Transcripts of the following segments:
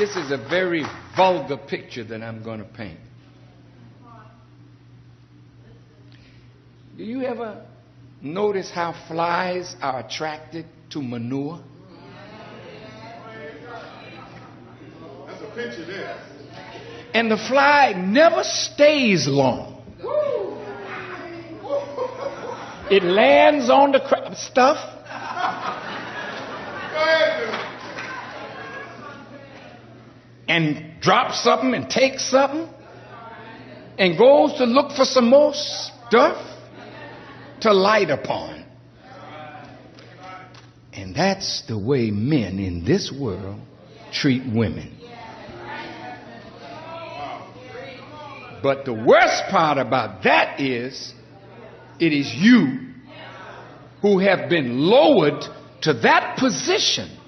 This is a very vulgar picture that I'm going to paint. Do you ever notice how flies are attracted to manure? That's a picture there. And the fly never stays long. It lands on the stuff. And drops something and takes something. And goes to look for some more stuff to light upon. And that's the way men in this world treat women. But the worst part about that is, it is you who have been lowered to that position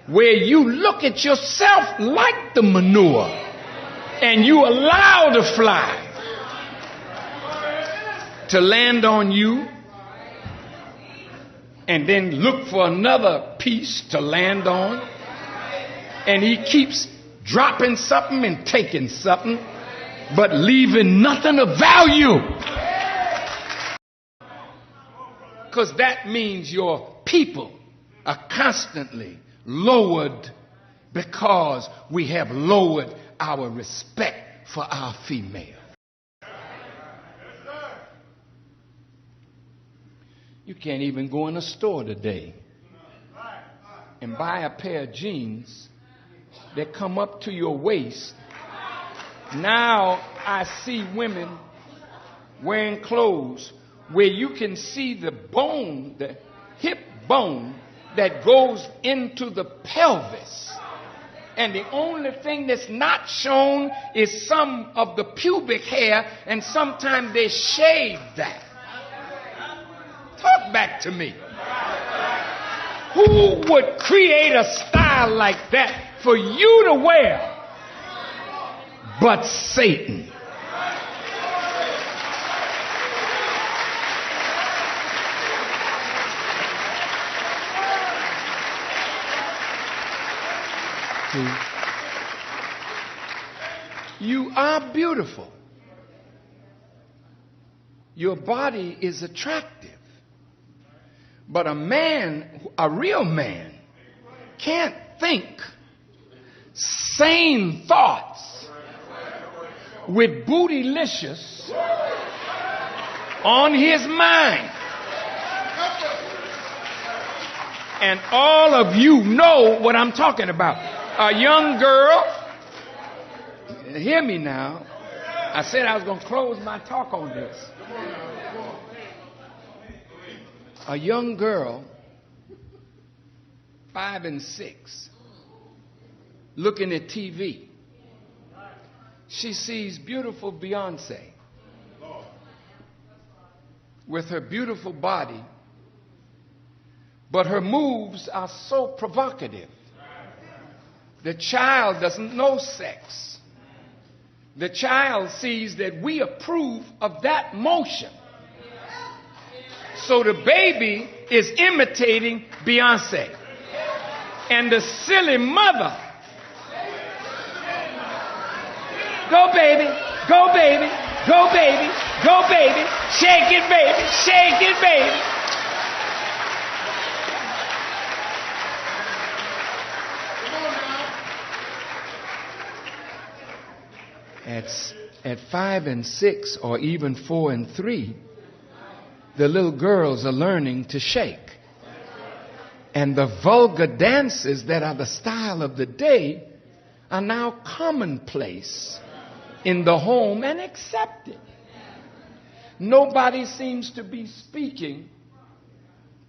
where you look at yourself like the manure and you allow the fly to land on you and then look for another piece to land on, and he keeps dropping something and taking something but leaving nothing of value, because that means your people are constantly lowered because we have lowered our respect for our female. You can't even go in a store today and buy a pair of jeans that come up to your waist. Now I see women wearing clothes where you can see the bone, the hip bone that goes into the pelvis. And the only thing that's not shown is some of the pubic hair, and sometimes they shave that. Talk back to me. Who would create a style like that for you to wear but Satan? You are beautiful. Your body is attractive. But a man, a real man, can't think sane thoughts with bootylicious on his mind. And all of you know what I'm talking about. A young girl, hear me now. I said I was going to close my talk on this. A young girl, 5 and 6, looking at TV. She sees beautiful Beyonce with her beautiful body, but her moves are so provocative. The child doesn't know sex. The child sees that we approve of that motion. So the baby is imitating Beyonce. And the silly mother, go baby, go baby, go baby, go baby, shake it baby, shake it baby. At 5 and 6 or even 4 and 3, the little girls are learning to shake. And the vulgar dances that are the style of the day are now commonplace in the home and accepted. Nobody seems to be speaking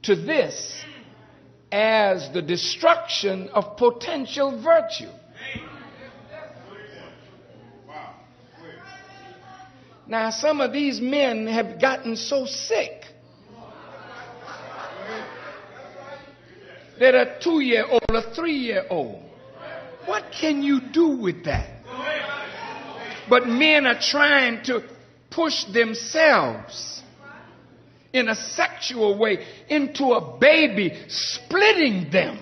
to this as the destruction of potential virtue. Now, some of these men have gotten so sick that a 2-year-old, a 3-year-old, what can you do with that? But men are trying to push themselves in a sexual way into a baby, splitting them.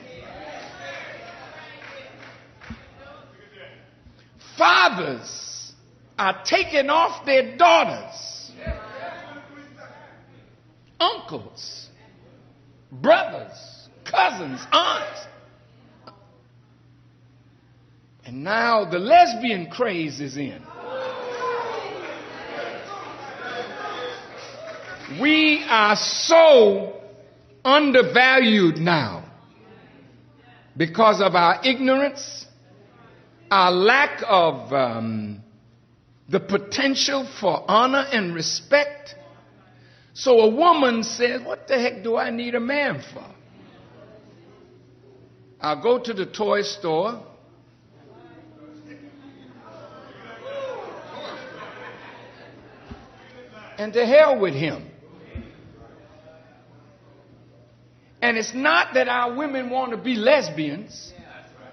Fathers are taking off their daughters. Uncles, brothers, cousins, aunts. And now the lesbian craze is in. We are so undervalued now because of our ignorance, our lack of the potential for honor and respect. So a woman says, what the heck do I need a man for? I'll go to the toy store. And to hell with him. And it's not that our women want to be lesbians.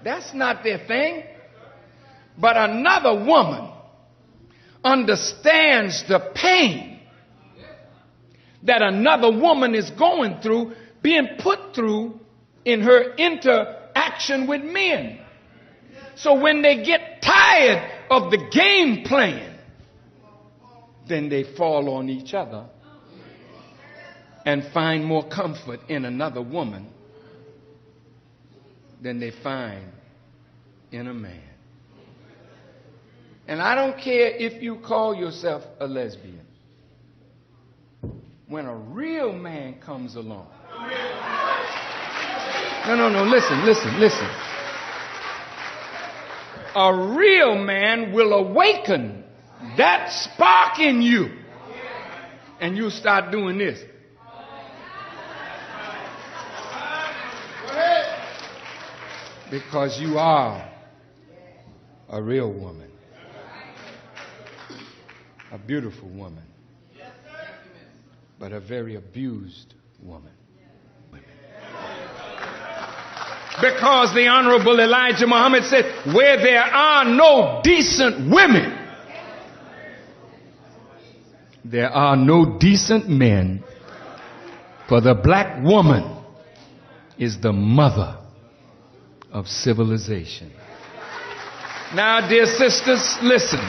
That's not their thing. But another woman understands the pain that another woman is going through, being put through in her interaction with men. So when they get tired of the game playing, then they fall on each other and find more comfort in another woman than they find in a man. And I don't care if you call yourself a lesbian. When a real man comes along. No, listen. A real man will awaken that spark in you. And you start doing this. Because you are a real woman. A beautiful woman. But a very abused woman. Because the Honorable Elijah Muhammad said, where there are no decent women, there are no decent men. For the black woman is the mother of civilization. Now, dear sisters, listen.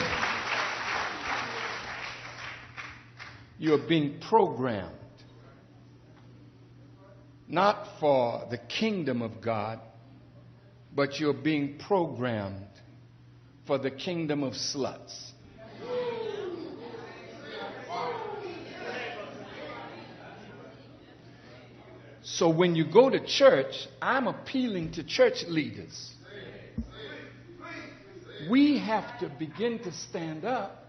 You're being programmed not for the kingdom of God, but you're being programmed for the kingdom of sluts. So when you go to church, I'm appealing to church leaders. We have to begin to stand up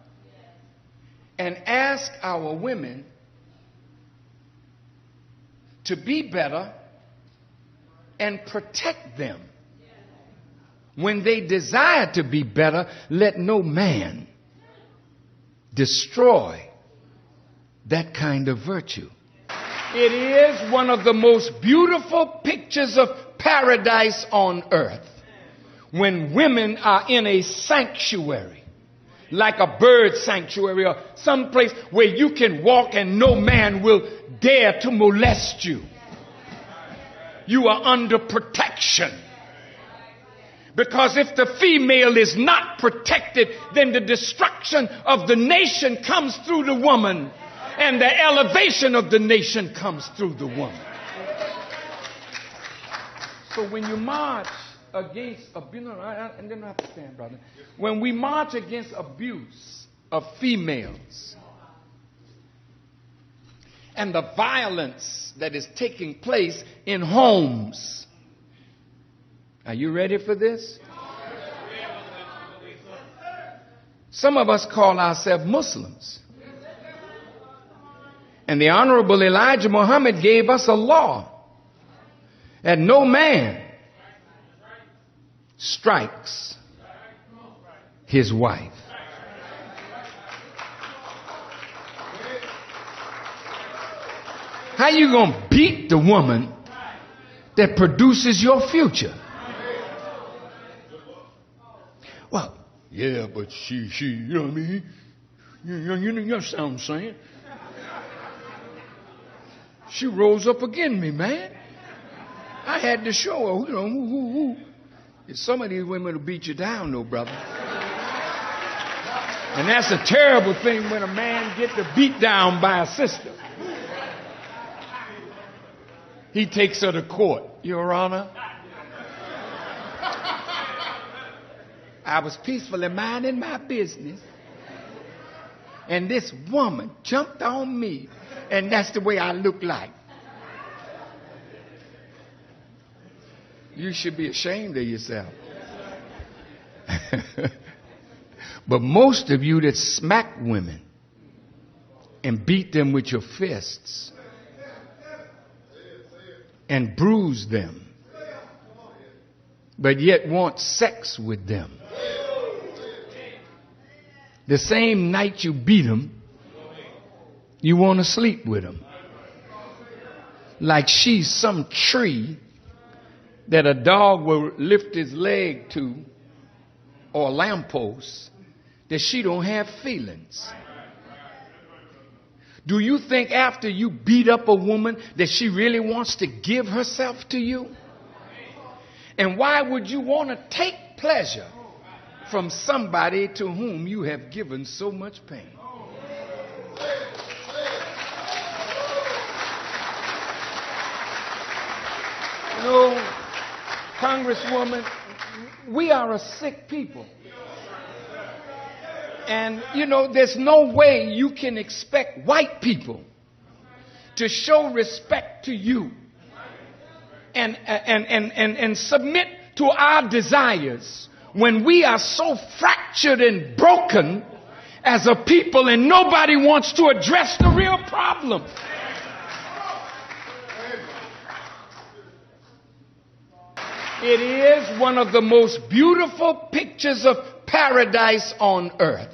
and ask our women to be better and protect them. When they desire to be better, let no man destroy that kind of virtue. It is one of the most beautiful pictures of paradise on earth when women are in a sanctuary, like a bird sanctuary or someplace where you can walk and no man will dare to molest you. You are under protection. Because if the female is not protected, then the destruction of the nation comes through the woman, and the elevation of the nation comes through the woman. So when you march against abuse, and then I have to stand, brother. When we march against abuse of females and the violence that is taking place in homes, are you ready for this? Some of us call ourselves Muslims. And the Honorable Elijah Muhammad gave us a law that no man strikes his wife. How you going to beat the woman that produces your future? Well, yeah, but she, you know what I mean? You understand what I'm saying? She rose up against me, man. I had to show her, you know, some of these women will beat you down, though, brother. And that's a terrible thing when a man gets beat down by a sister. He takes her to court. Your Honor, I was peacefully minding my business, and this woman jumped on me, and that's the way I look like. You should be ashamed of yourself. But most of you that smack women and beat them with your fists and bruise them, but yet want sex with them, the same night you beat them, you want to sleep with them. Like she's some tree that a dog will lift his leg to, or a lamppost, that she don't have feelings. Do you think after you beat up a woman that she really wants to give herself to you? And why would you want to take pleasure from somebody to whom you have given so much pain? You know, Congresswoman, we are a sick people. And, you know, there's no way you can expect white people to show respect to you and submit to our desires when we are so fractured and broken as a people and nobody wants to address the real problem. It is one of the most beautiful pictures of paradise on earth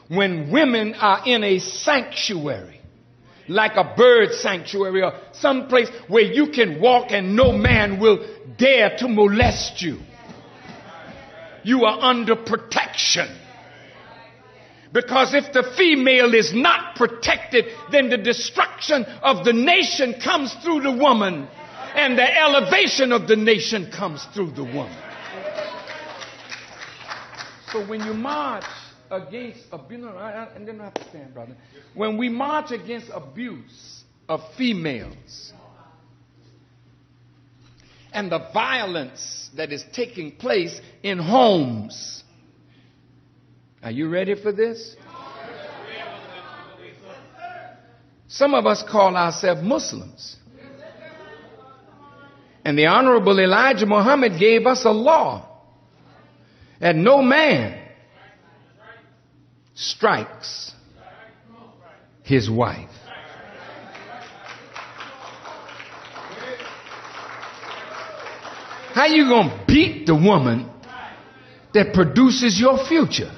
when women are in a sanctuary, like a bird sanctuary or someplace where you can walk and no man will dare to molest you. You are under protection. Because if the female is not protected, then the destruction of the nation comes through the woman, and the elevation of the nation comes through the woman. So when you march against abuse, and then I have to stand, brother. When we march against abuse of females and the violence that is taking place in homes, are you ready for this? Some of us call ourselves Muslims. And the Honorable Elijah Muhammad gave us a law that no man strikes his wife. How you going to beat the woman that produces your future?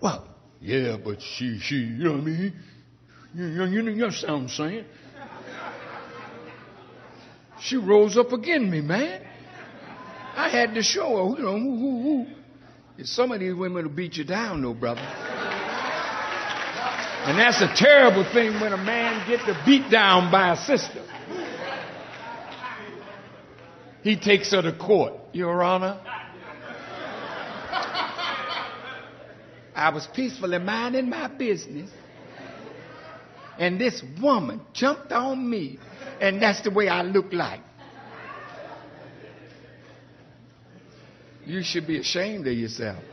Well, yeah, but she, you know what I mean? You understand what I'm saying? She rose up against me, man. I had to show her, you know, who. Some of these women will beat you down, though, brother. And that's a terrible thing when a man gets beat down by a sister. He takes her to court. Your Honor, I was peacefully minding my business, and this woman jumped on me, and that's the way I look like. You should be ashamed of yourself.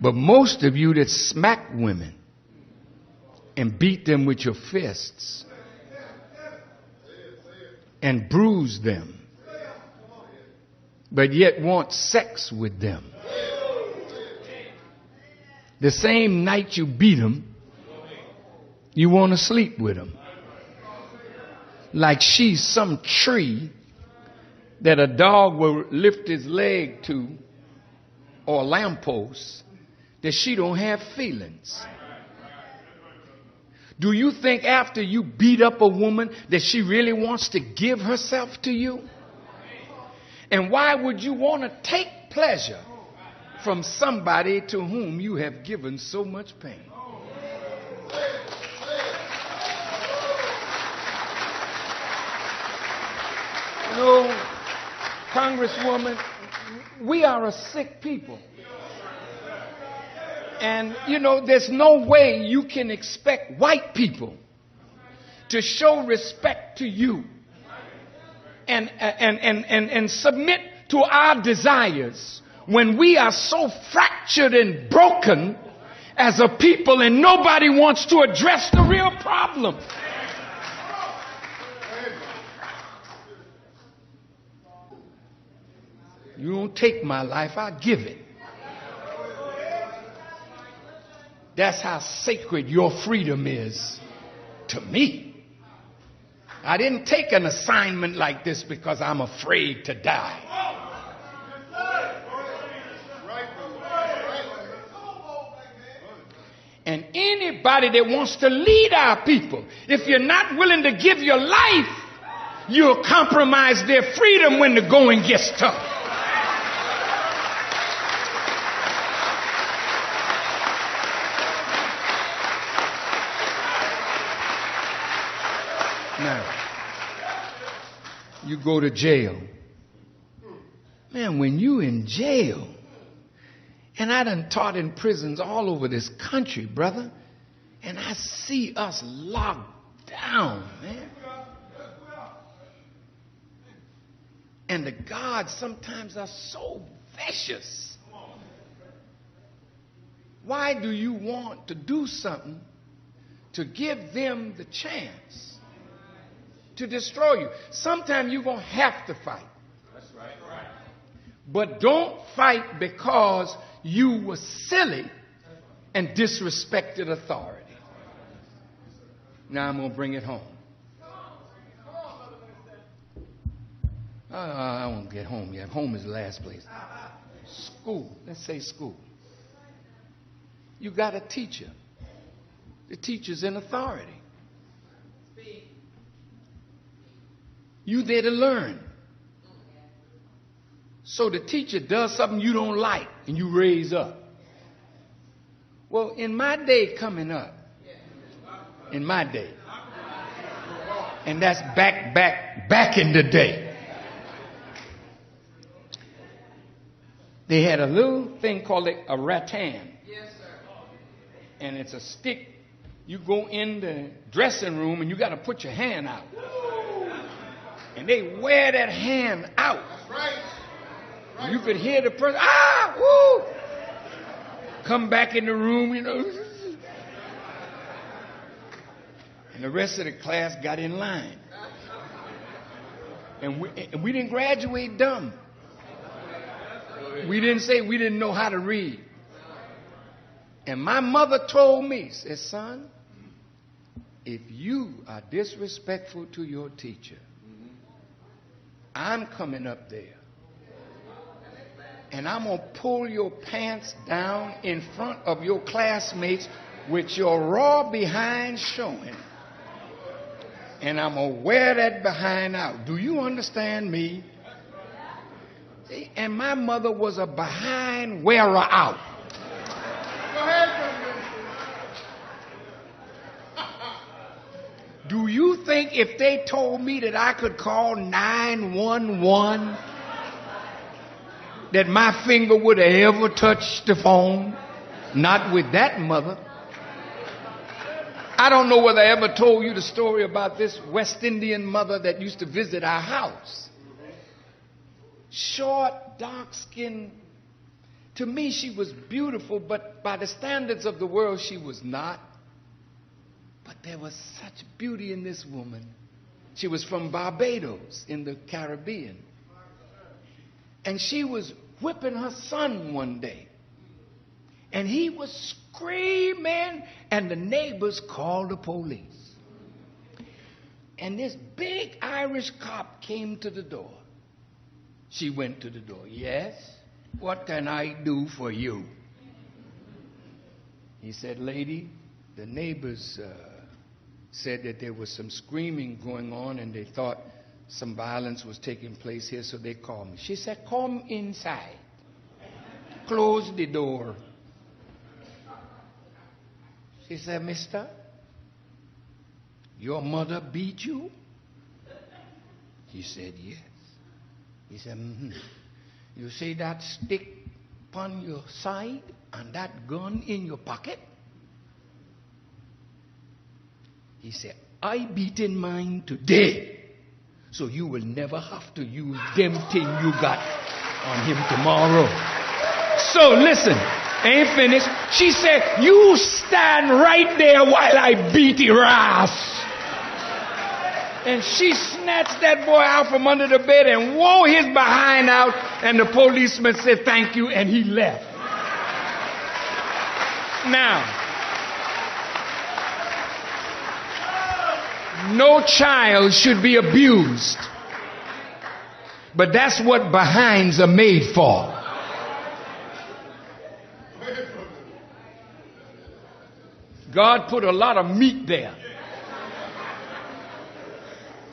But most of you that smack women and beat them with your fists and bruise them, but yet want sex with them, the same night you beat them, you want to sleep with them. Like she's some tree that a dog will lift his leg to, or a lamppost, that she don't have feelings. Do you think after you beat up a woman that she really wants to give herself to you? And why would you want to take pleasure from somebody to whom you have given so much pain? You know, Congresswoman, We are a sick people. And, there's no way you can expect white people to show respect to you and submit to our desires when we are so fractured and broken as a people and nobody wants to address the real problem. You don't take my life, I give it. That's how sacred your freedom is to me. I didn't take an assignment like this because I'm afraid to die. And anybody that wants to lead our people, if you're not willing to give your life, you'll compromise their freedom when the going gets tough. Now, you go to jail. Man, when you in jail, and I done taught in prisons all over this country, brother, and I see us locked down, man. And the guards sometimes are so vicious. Why do you want to do something to give them the chance to destroy you? Sometimes you're going to have to fight. That's right. But don't fight because you were silly and disrespected authority. Now I'm going to bring it home. I won't get home yet. Home is the last place. School. Let's say school. You got a teacher. The teacher's in authority. You there to learn. So the teacher does something you don't like and you raise up. Well, in my day coming up, in my day, and that's back in the day, they had a little thing called a rattan. Yes, sir. And it's a stick. You go in the dressing room and you got to put your hand out. And they wear that hand out. That's right. You could hear the person, woo! Come back in the room, And the rest of the class got in line. And we didn't graduate dumb. We didn't say we didn't know how to read. And my mother told me, said, son, if you are disrespectful to your teacher, I'm coming up there and I'm going to pull your pants down in front of your classmates with your raw behind showing. And I'm going to wear that behind out. Do you understand me? See, and my mother was a behind wearer out. Go ahead. Do you think if they told me that I could call 911 that my finger would have ever touched the phone? Not with that mother. I don't know whether I ever told you the story about this West Indian mother that used to visit our house. Short, dark-skinned. To me, she was beautiful, but by the standards of the world, she was not. But there was such beauty in this woman. She was from Barbados in the Caribbean. And she was whipping her son one day. And he was screaming, and the neighbors called the police. And this big Irish cop came to the door. She went to the door. Yes, what can I do for you? He said, lady, the neighbors said that there was some screaming going on and they thought some violence was taking place here, so they called me. She said, come inside. Close the door. She said, mister, your mother beat you? He said, yes. He said, You see that stick upon your side and that gun in your pocket? He said, I beat in mine today, so you will never have to use them thing you got on him tomorrow. So listen, ain't finished. She said, you stand right there while I beat your ass. And she snatched that boy out from under the bed and wore his behind out, and the policeman said thank you, and he left. Now, no child should be abused, but that's what behinds are made for. God put a lot of meat there,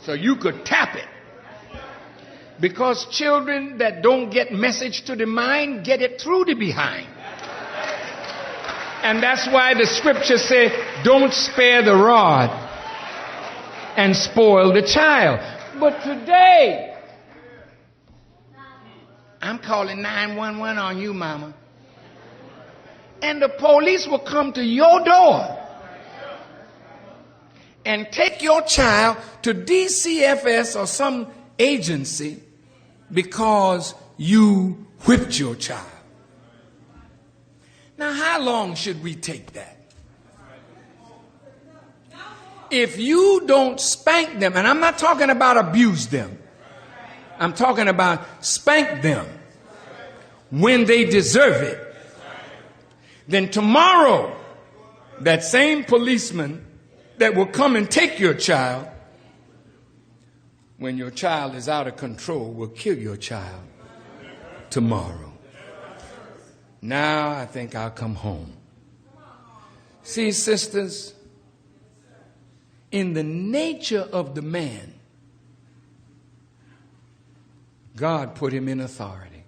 so you could tap it. Because children that don't get message to the mind get it through the behind. And that's why the scripture says, don't spare the rod and spoil the child. But today, I'm calling 911 on you, mama. And the police will come to your door and take your child to DCFS or some agency because you whipped your child. Now, how long should we take that? If you don't spank them, and I'm not talking about abuse them, I'm talking about spank them when they deserve it, then tomorrow that same policeman that will come and take your child, when your child is out of control, will kill your child tomorrow. Now I think I'll come home. See, sisters, in the nature of the man, God put him in authority.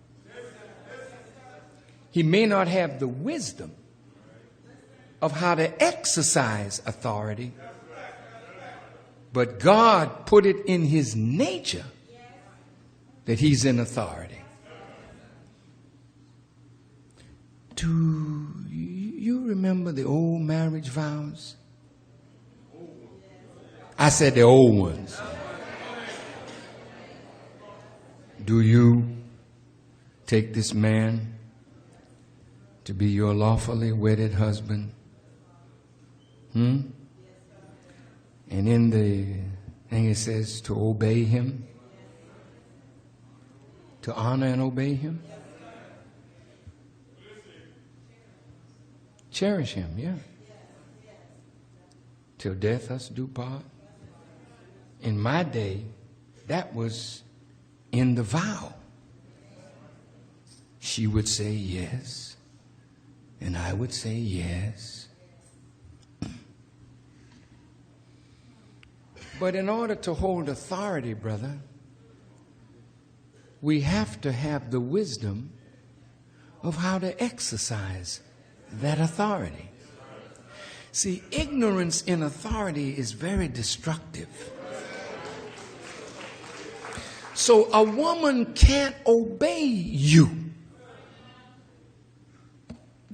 He may not have the wisdom of how to exercise authority, but God put it in his nature that he's in authority. Do you remember the old marriage vows? I said the old ones. Do you take this man to be your lawfully wedded husband? And in the thing it says to obey him, to honor and obey him, cherish him, yeah, till death us do part. In my day, that was in the vow. She would say yes, and I would say yes. But in order to hold authority, brother, we have to have the wisdom of how to exercise that authority. See, ignorance in authority is very destructive. So a woman can't obey you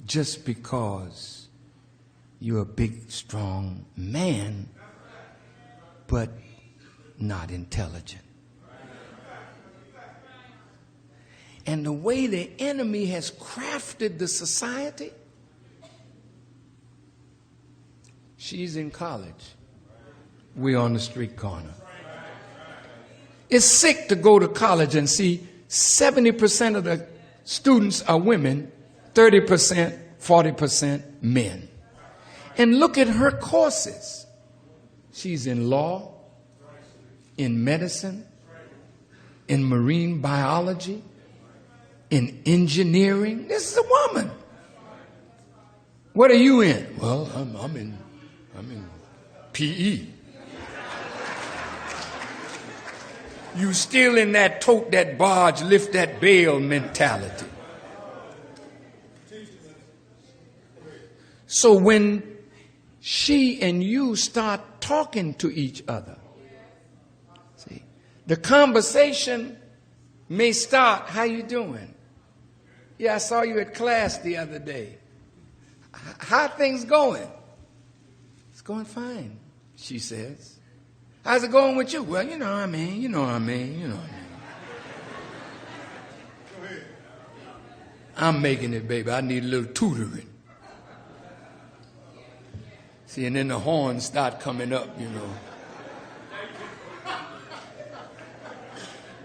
just because you're a big, strong man, but not intelligent. And the way the enemy has crafted the society, she's in college, we're on the street corner. It's sick to go to college and see 70% of the students are women, 30%, 40% men. And look at her courses. She's in law, in medicine, in marine biology, in engineering. This is a woman. What are you in? Well, I'm in PE. You still in that tote that barge, lift that bale mentality. So when she and you start talking to each other, see, the conversation may start, how you doing? Yeah, I saw you at class the other day. How things going? It's going fine, she says. How's it going with you? Well, you know what I mean, you know what I mean, you know what I mean. I'm making it, baby. I need a little tutoring. See, and then the horns start coming up, you know.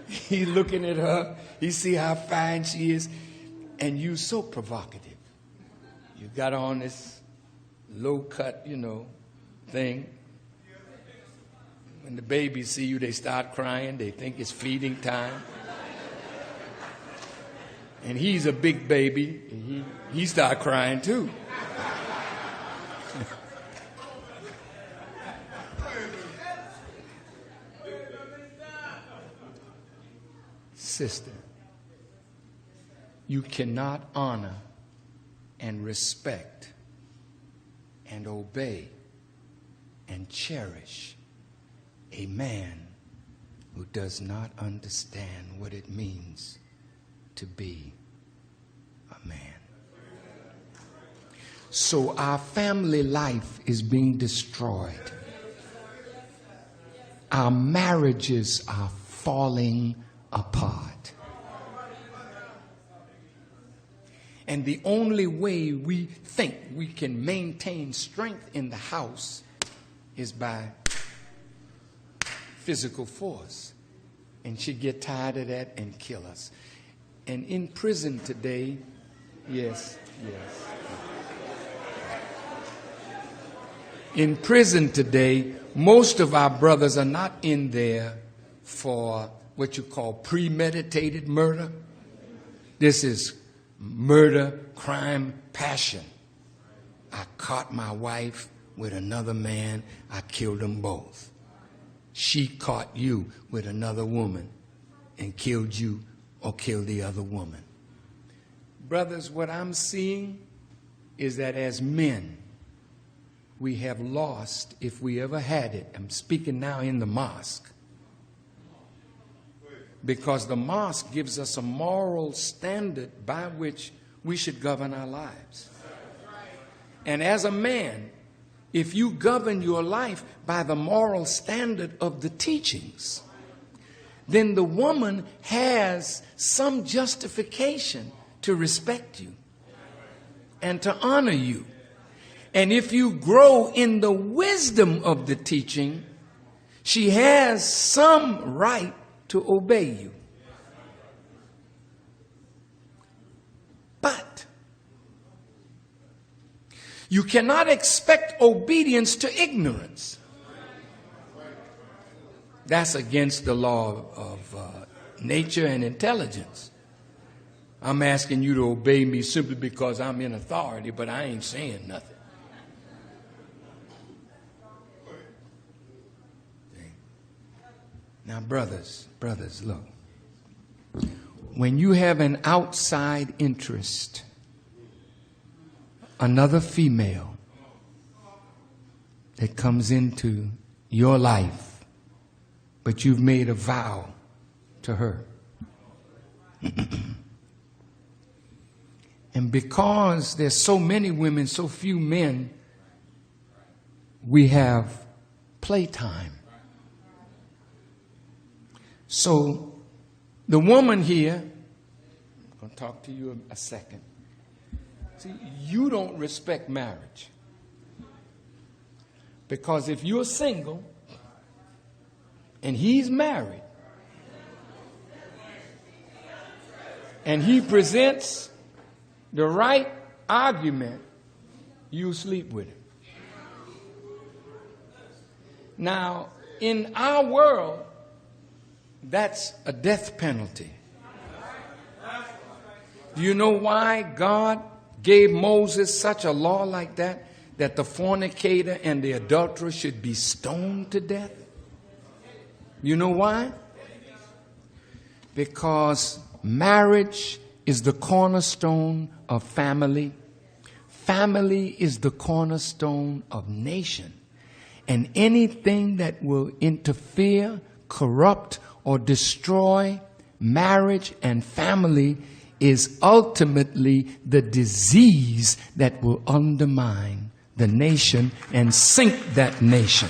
He's looking at her. He see how fine she is. And you so provocative. You got on this low-cut, you know, thing. When the babies see you, they start crying. They think it's feeding time. And he's a big baby. And he start crying too. Sister, you cannot honor and respect and obey and cherish a man who does not understand what it means to be a man. So our family life is being destroyed. Our marriages are falling apart. And the only way we think we can maintain strength in the house is by physical force. And she'd get tired of that and kill us. And in prison today, yes. In prison today, most of our brothers are not in there for what you call premeditated murder. This is murder, crime, passion. I caught my wife with another man. I killed them both. She caught you with another woman and killed you or killed the other woman. Brothers, what I'm seeing is that as men, we have lost, if we ever had it. I'm speaking now in the mosque. Because the mosque gives us a moral standard by which we should govern our lives. And as a man, if you govern your life by the moral standard of the teachings, then the woman has some justification to respect you and to honor you. And if you grow in the wisdom of the teaching, she has some right to obey you. But you cannot expect obedience to ignorance. That's against the law of nature and intelligence. I'm asking you to obey me simply because I'm in authority, but I ain't saying nothing. Now, brothers, look. When you have an outside interest, another female that comes into your life, but you've made a vow to her. And because there's so many women, so few men, we have playtime. So the woman here, I'm going to talk to you a second. See, you don't respect marriage. Because if you're single and he's married and he presents the right argument, you sleep with him. Now, in our world, that's a death penalty. Do you know why God gave Moses such a law like that? That the fornicator and the adulterer should be stoned to death? You know why? Because marriage is the cornerstone of family. Family is the cornerstone of nation. And anything that will interfere, corrupt, or destroy marriage and family is ultimately the disease that will undermine the nation and sink that nation.